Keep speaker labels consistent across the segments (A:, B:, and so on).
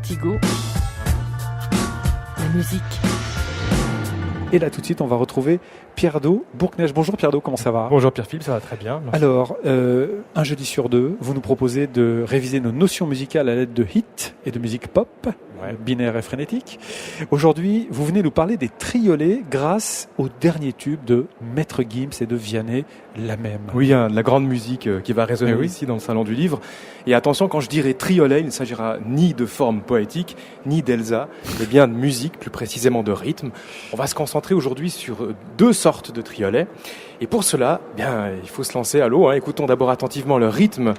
A: Vertigo, la musique.
B: Et là, tout de suite, on va retrouver Pierre Do, Bourg-Neige. Bonjour Pierre Do, comment ça va ?
C: Bonjour Pierre-Philippe, ça va très bien. Merci.
B: Alors, un jeudi sur deux, vous nous proposez de réviser nos notions musicales à l'aide de hits et de musique pop, binaire et frénétique. Aujourd'hui, vous venez nous parler des triolets grâce au dernier tube de Maître Gims et de Vianney, La Même.
C: Oui, de la grande musique qui va résonner ici dans le Salon du Livre. Et attention, quand je dirai triolet, il ne s'agira ni de forme poétique, ni d'Elsa, mais bien de musique, plus précisément de rythme. On va se concentrer aujourd'hui sur deux sortes de triolets. Et pour cela, il faut se lancer à l'eau. Écoutons d'abord attentivement le rythme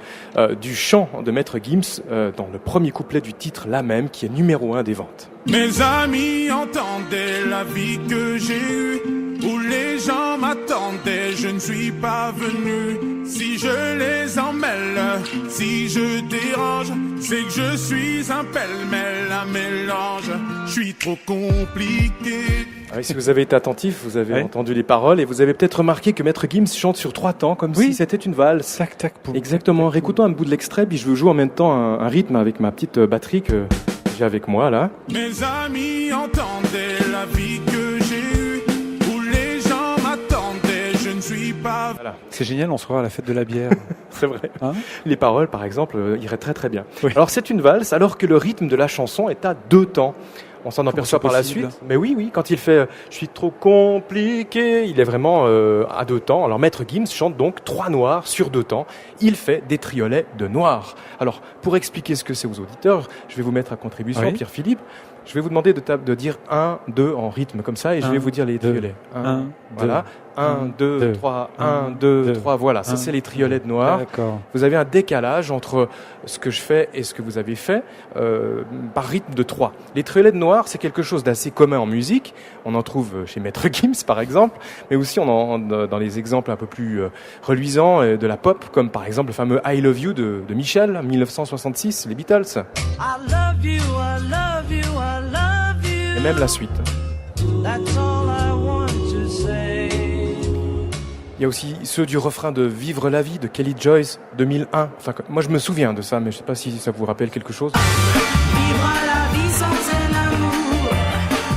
C: du chant de Maître Gims dans le premier couplet du titre La Même, qui est numéro 1 des ventes.
D: Mes amis entendaient la vie que j'ai eue, où les gens m'attendaient, je ne suis pas venu. Si je les emmêle, si je dérange, c'est que je suis un pêle-mêle, un mélange. Je suis trop compliqué.
C: Oui, si vous avez été attentif, vous avez entendu les paroles et vous avez peut-être remarqué que Maître Gims chante sur 3 temps, comme si c'était une valse.
B: Tac, tac, poum.
C: Exactement. Récoutons un bout de l'extrait, puis je veux jouer en même temps un rythme avec ma petite batterie que j'ai avec moi là.
D: Mes amis entendaient la vie que j'ai eue, où les gens m'attendaient, je ne suis pas...
C: Voilà.
B: C'est génial, on se revoit à la fête de la bière.
C: C'est vrai. Les paroles, par exemple, iraient très très bien. Oui. Alors c'est une valse, alors que le rythme de la chanson est à 2 temps. On s'en aperçoit par la suite. Mais oui, quand il fait « je suis trop compliqué », il est vraiment à 2 temps. Alors Maître Gims chante donc 3 noirs sur 2 temps. Il fait des triolets de noirs. Alors, pour expliquer ce que c'est aux auditeurs, je vais vous mettre à contribution, Pierre-Philippe. Je vais vous demander de dire 1, 2 en rythme comme ça et je vais vous dire les triolets. 1, voilà. 1, 2, 3, 1, 2, 3, voilà. Ça, c'est les triolets de noir.
B: D'accord.
C: Vous avez un décalage entre ce que je fais et ce que vous avez fait par rythme de 3. Les triolets de noir, c'est quelque chose d'assez commun en musique. On en trouve chez Maître Gims, par exemple, mais aussi dans les exemples un peu plus reluisants de la pop, comme par exemple le fameux I Love You de Michel, 1966, les Beatles. I love you, I love you, I love you. Et même la suite. That's all I want to say. Il y a aussi ceux du refrain de Vivre la vie de Kelly Joyce, 2001. Enfin, moi je me souviens de ça, mais je ne sais pas si ça vous rappelle quelque chose.
E: Vivre la vie sans un amour,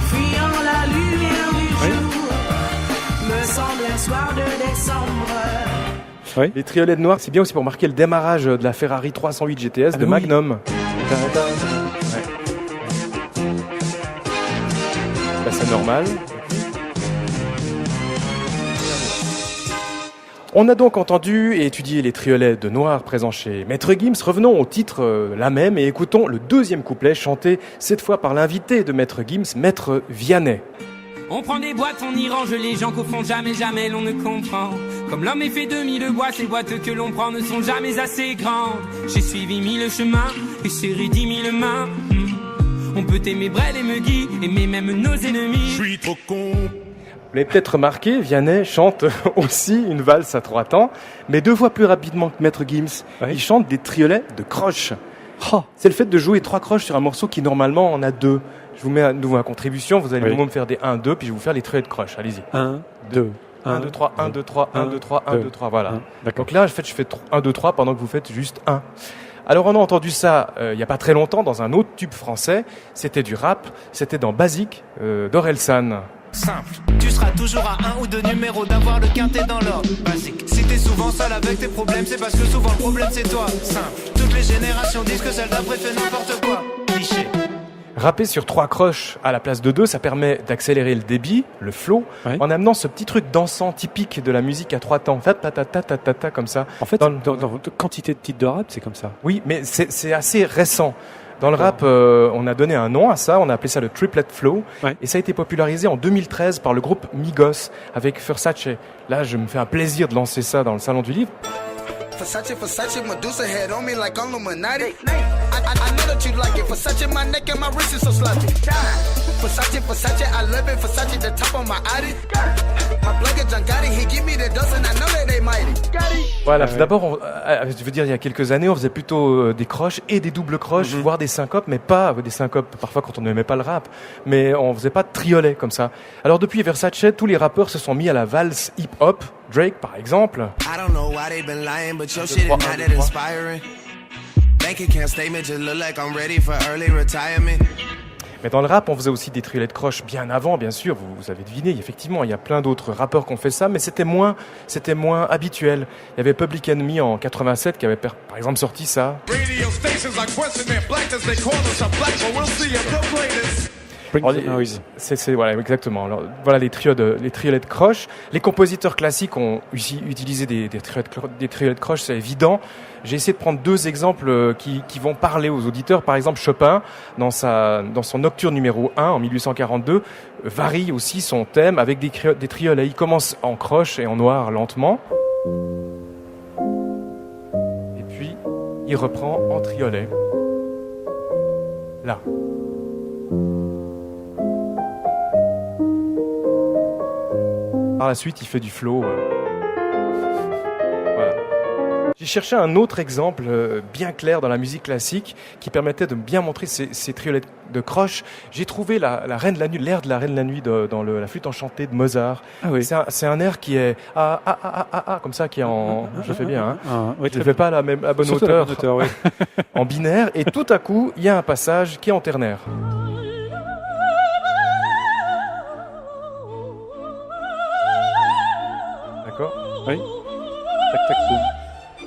E: fuyant la lumière du jour, me semble un soir de décembre.
C: Oui. Les triolets de noir, c'est bien aussi pour marquer le démarrage de la Ferrari 308 GTS de Magnum. Là, c'est normal. On a donc entendu et étudié les triolets de noir présents chez Maître Gims. Revenons au titre La Même et écoutons le deuxième couplet chanté cette fois par l'invité de Maître Gims, Maître Vianney.
F: On prend des boîtes, on y range les gens qu'au fond jamais l'on ne comprend. Comme l'homme est fait de 1000 boîtes, ces boîtes que l'on prend ne sont jamais assez grandes. J'ai suivi 1000 chemins et serré 10 000 mains. On peut aimer Brel et Megui, aimer même nos ennemis.
D: Je suis trop con.
C: Vous l'avez peut-être remarqué, Vianney chante aussi une valse à 3 temps, mais 2 fois plus rapidement que Maître Gims. Il chante des triolets de croches. C'est le fait de jouer 3 croches sur un morceau qui normalement en a 2. Je vous mets à nouveau à contribution, vous allez me faire des 1, 2, puis je vais vous faire les triolets de croches. Allez-y.
B: 1, 2.
C: 1, 2, 3, 1, 2, 3, 1, 2, 3, 1, 2, 3, voilà. Donc là, je fais 1, 2, 3 pendant que vous faites juste 1. Alors on a entendu ça il n'y a pas très longtemps dans un autre tube français, c'était du rap, c'était dans Basique d'Orelsan.
G: Simple, tu seras toujours à 1 ou 2 numéros d'avoir le quintet dans l'ordre. Basique, si t'es souvent seul avec tes problèmes, c'est parce que souvent le problème c'est toi. Simple, toutes les générations disent que celle d'après fait n'importe quoi. Cliché.
C: Rapper sur 3 croches à la place de 2, ça permet d'accélérer le débit, le flow, en amenant ce petit truc dansant typique de la musique à 3 temps. Ta comme ça.
B: En fait, dans quantité de titres de rap, c'est comme ça.
C: Oui, mais c'est assez récent. Dans le rap, on a donné un nom à ça, on a appelé ça le triplet flow, et ça a été popularisé en 2013 par le groupe Migos avec Versace. Là, je me fais un plaisir de lancer ça dans le Salon du Livre.
H: Versace, Medusa head on me like Illuminati. I know that you like it. Versace, my neck and my wrist is so sloppy. Versace, I love it. Versace, the top of my Audi. My plug is John Gotti, he give me the dose and I know that they mighty.
C: Voilà, d'abord, je veux dire, il y a quelques années, on faisait plutôt des croches et des doubles croches, voire des syncopes, mais pas des syncopes, parfois quand on n'aimait pas le rap, mais on faisait pas de triolet comme ça. Alors depuis Versace, tous les rappeurs se sont mis à la valse hip-hop. Drake, par exemple.
G: I don't know why they been lying, but your shit is not that inspiring.
H: bank account statement just look like I'm ready for early retirement.
C: Mais dans le rap, on faisait aussi des triolettes croches bien avant, bien sûr. Vous avez deviné, effectivement, il y a plein d'autres rappeurs qui ont fait ça, mais c'était moins habituel. Il y avait Public Enemy en 87 qui avait par exemple sorti ça.
D: Radio stations are questioning black as they call us a black, but we'll see if the greatest.
B: Bring the noise.
C: Voilà, exactement. Alors, voilà les triolettes croches. Les compositeurs classiques ont utilisé des triolettes croches, c'est évident. J'ai essayé de prendre deux exemples qui vont parler aux auditeurs. Par exemple, Chopin, dans son Nocturne numéro 1 en 1842, varie aussi son thème avec des triolets. Il commence en croche et en noir lentement. Et puis, il reprend en triolet. Là. Par la suite, il fait du flow. Voilà. J'ai cherché un autre exemple bien clair dans la musique classique qui permettait de bien montrer ces triolettes de croche. J'ai trouvé l'air de la Reine de la Nuit dans la flûte enchantée de Mozart. Ah oui. C'est un air qui est comme ça, qui est en. Je fais bien. Hein. Oui, je ne fais pas à bonne hauteur.
B: Oui.
C: En binaire. Et tout à coup, il y a un passage qui est en ternaire.
B: Oui. Tac, tac, boum.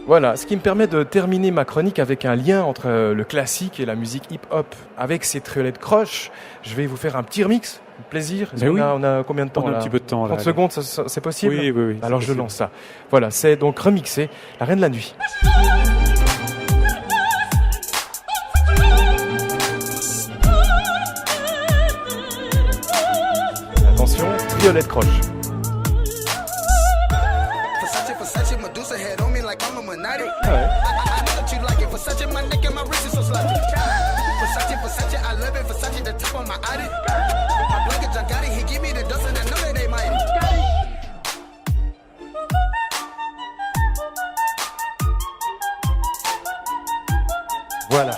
C: Voilà, ce qui me permet de terminer ma chronique avec un lien entre le classique et la musique hip-hop. Avec ces triolettes croches, je vais vous faire un petit remix. Plaisir. On a combien de temps?
B: On a un petit peu de temps.
C: 30 secondes, c'est possible?
B: Oui.
C: Alors je lance ça. Voilà, c'est donc remixé La Reine de la Nuit. Attention, triolette croche. Voilà.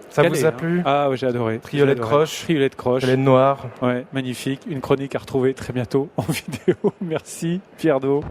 C: Ça vous a plu?
B: Ah oui, j'ai adoré.
C: Triolette croche.
B: Triolette
C: noire.
B: Ouais, magnifique. Une chronique à retrouver très bientôt en vidéo. Merci, Pierre Do.